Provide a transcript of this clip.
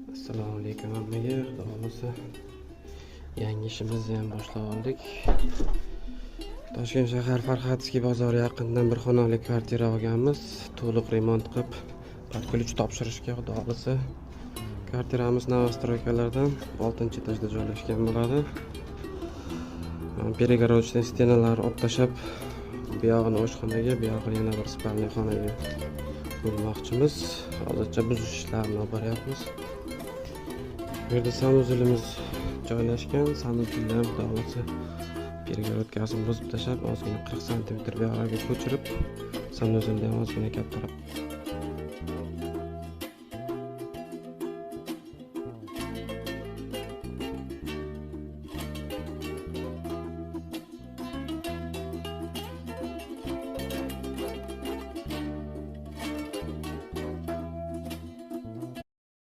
Assalomu alaykum hammaga. Xudo xolasa yangi ishimizni ham boshlab oldik. Toshkent shahar Farxatskiy bozori yaqinidan bir xonali kvartira olganmiz. To'liq remont qilib, podключ topshirishga xudo xolasa. Kvartiramiz Novostroykalardan 6-etajda joylashgan bo'ladi. Перегородочный stenalar o'tashab, bu yog'ini oshxonaga, bu yog'ini yana bir spalniy xonaga bo'lmoqchimiz. Hozircha buzish ishlarini olib boryapmiz. Bu yerda sanuzilimiz joylashgan. Sanuzilni ham xudo xolasa перегородкasini buzib tashlab, ozgina 40 cm bu yoqqa ko'chirib, sanuzilni ham ozgina kattarib